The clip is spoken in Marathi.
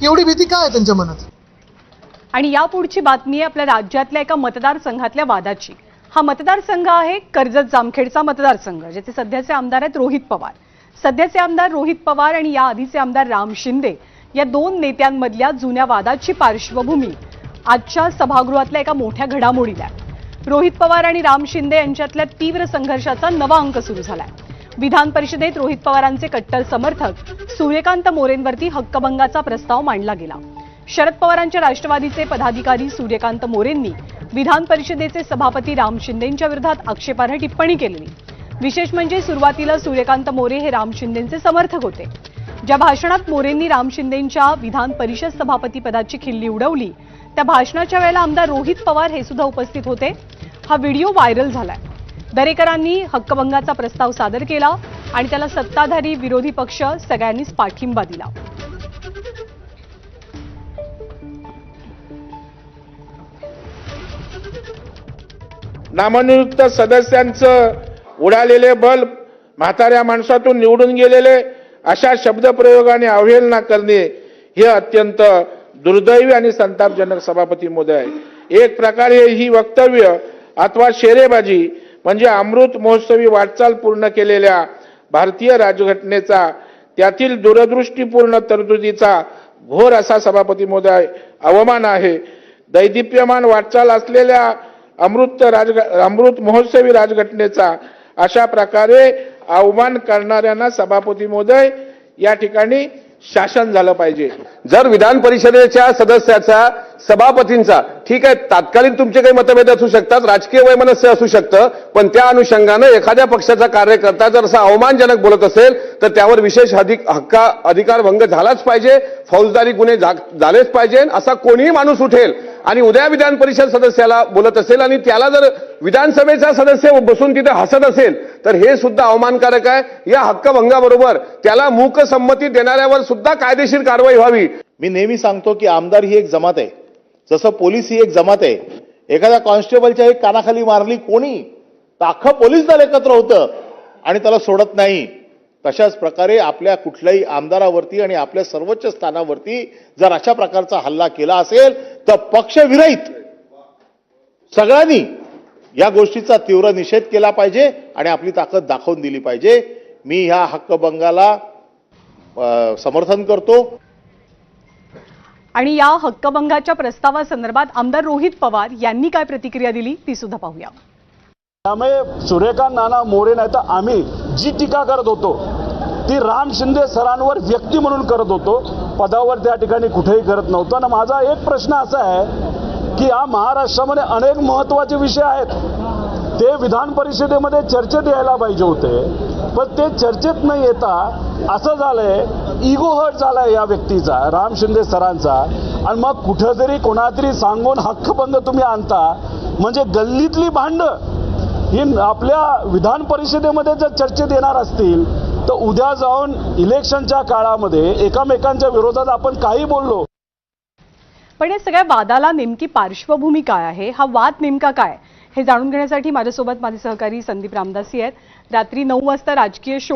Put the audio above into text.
एवढी भीती काय आहे त्यांच्या मनात? आणि यापुढची बातमी आहे आपल्या राज्यातल्या एका मतदारसंघातल्या वादाची। हा मतदारसंघ आहे कर्जत जामखेडचा मतदारसंघ, ज्याचे सध्याचे आमदार आहेत रोहित पवार। सध्याचे आमदार रोहित पवार आणि या आधीचे आमदार राम शिंदे या दोन नेत्यांमधल्या जुन्या वादाची पार्श्वभूमी आजच्या सभागृहातल्या एका मोठ्या घडामोडीला आहे। रोहित पवार आणि राम शिंदे यांच्यातल्या तीव्र संघर्षाचा नवा अंक सुरू झालाय। विधान परिषदेत रोहित पवारांचे कट्टर समर्थक सूर्यकांत मोरेंवरती हक्कभंगाचा प्रस्ताव मांडला गेला। शरद पवारांच्या राष्ट्रवादीचे पदाधिकारी सूर्यकांत मोरेंनी विधान परिषदेचे सभापती राम शिंदेंच्या विरोधात आक्षेपार्ह टिप्पणी केली। विशेष म्हणजे सुरुवातीला सूर्यकांत मोरे हे राम शिंदेंचे समर्थक होते। ज्या भाषणात मोरेंनी राम शिंदेंच्या विधान परिषद सभापती पदाची खिल्ली उडवली, त्या भाषणाच्या वेळेला आमदार रोहित पवार हे सुद्धा उपस्थित होते। हा व्हिडिओ व्हायरल झालाय। दरेकरांनी हक्कभंगाचा प्रस्ताव सादर केला आणि त्याला सत्ताधारी विरोधी पक्ष सगळ्यांनीच पाठिंबा दिला। नामनियुक्त सदस्यांचं उडालेले बल, म्हाताऱ्या माणसातून निवडून गेलेले अशा शब्दप्रयोगाने अवहेलना करणे हे अत्यंत दुर्दैवी आणि संतापजनक सभापती महोदय आहे। एक प्रकारे ही वक्तव्य अथवा शेरेबाजी म्हणजे अमृत महोत्सवी वाटचाल पूर्ण केलेल्या भारतीय राज्यघटनेचा, त्यातील दूरदृष्टीपूर्ण तरतुदीचा घोर असा सभापती महोदय अवमान आहे। दैदिप्यमान वाटचाल असलेल्या अमृत महोत्सवी राजघटनेचा अशा प्रकारे अवमान करणाऱ्यांना सभापती महोदय या ठिकाणी शासन झालं पाहिजे। जर विधान परिषदेच्या सदस्याचा, सभापतींचा, ठीक आहे, तात्कालिक तुमचे काही मतभेद असू शकतात, राजकीय वैमनस्य असू शकतं, पण त्या अनुषंगाने एखाद्या पक्षाचा कार्यकर्ता जर असा अवमानजनक बोलत असेल तर त्यावर विशेष अधिकार भंग झालाच पाहिजे, फौजदारी गुन्हे झालेच पाहिजे। असा कोणीही माणूस उठेल आणि उद्या विधान परिषद सदस्याला बोलत असेल आणि त्याला जर विधानसभेचा सदस्य बसून तिथे हसत असेल तर हे सुद्धा अवमानकारक आहे। या हक्कभंगाबरोबर त्याला मूक संमती देणाऱ्यावर सुद्धा कायदेशीर कारवाई व्हावी। मी नेहमी सांगतो की आमदार ही एक जमात आहे, जसं पोलीस ही एक जमात आहे। एखाद्या कॉन्स्टेबलच्या एक कानाखाली मारली कोणी तर अख्खं पोलीस दल एकत्र होतं आणि त्याला सोडत नाही। तशाच प्रकारे आपल्या कुठल्याही आमदारावरती आणि आपल्या सर्वोच्च स्थानावरती जर अशा प्रकारचा हल्ला केला असेल तर पक्षविरहित सगळ्यांनी या गोष्टीचा तीव्र निषेध केला पाहिजे आणि आपली ताकद दाखवून दिली पाहिजे। मी ह्या हक्कभंगाला समर्थन करतो। आणि या हक्कभंगाच्या प्रस्तावासंदर्भात आमदार रोहित पवार यांनी काय प्रतिक्रिया दिली ती सुद्धा पाहूया। त्यामुळे सूर्यकांत नाना मोरे नाही तर आम्ही जी टीका करत होतो ती राम शिंदे सरांवर व्यक्ती म्हणून करत होतो, पदावर त्या ठिकाणी कुठेही करत नव्हतो। आणि माझा एक प्रश्न असा आहे की या महाराष्ट्रामध्ये अनेक महत्त्वाचे विषय आहेत, ते विधान परिषदेमध्ये चर्चेत यायला पाहिजे होते, पण ते चर्चेत न येता असं झालंय, इगो हर्ट झालाय या व्यक्तीचा, राम शिंदे सरांचा। आणि मग कुठेतरी कोणातरी सांगून हक्कभंग तुम्ही आणता, म्हणजे गल्लीतली भांड ही आपल्या विधान परिषदेमध्ये जर चर्चेत येणार असतील तर उद्या जाऊन इलेक्शनच्या काळामध्ये एकमेकांच्या विरोधात आपण काही बोललो। पण या सगळ्या वादाला नेमकी पार्श्वभूमी काय आहे, हा वाद नेमका काय हे जाणून घेण्यासाठी माझ्यासोबत माझे सहकारी संदीप रामदासी आहेत। रात्री 9 वाजता राजकीय शो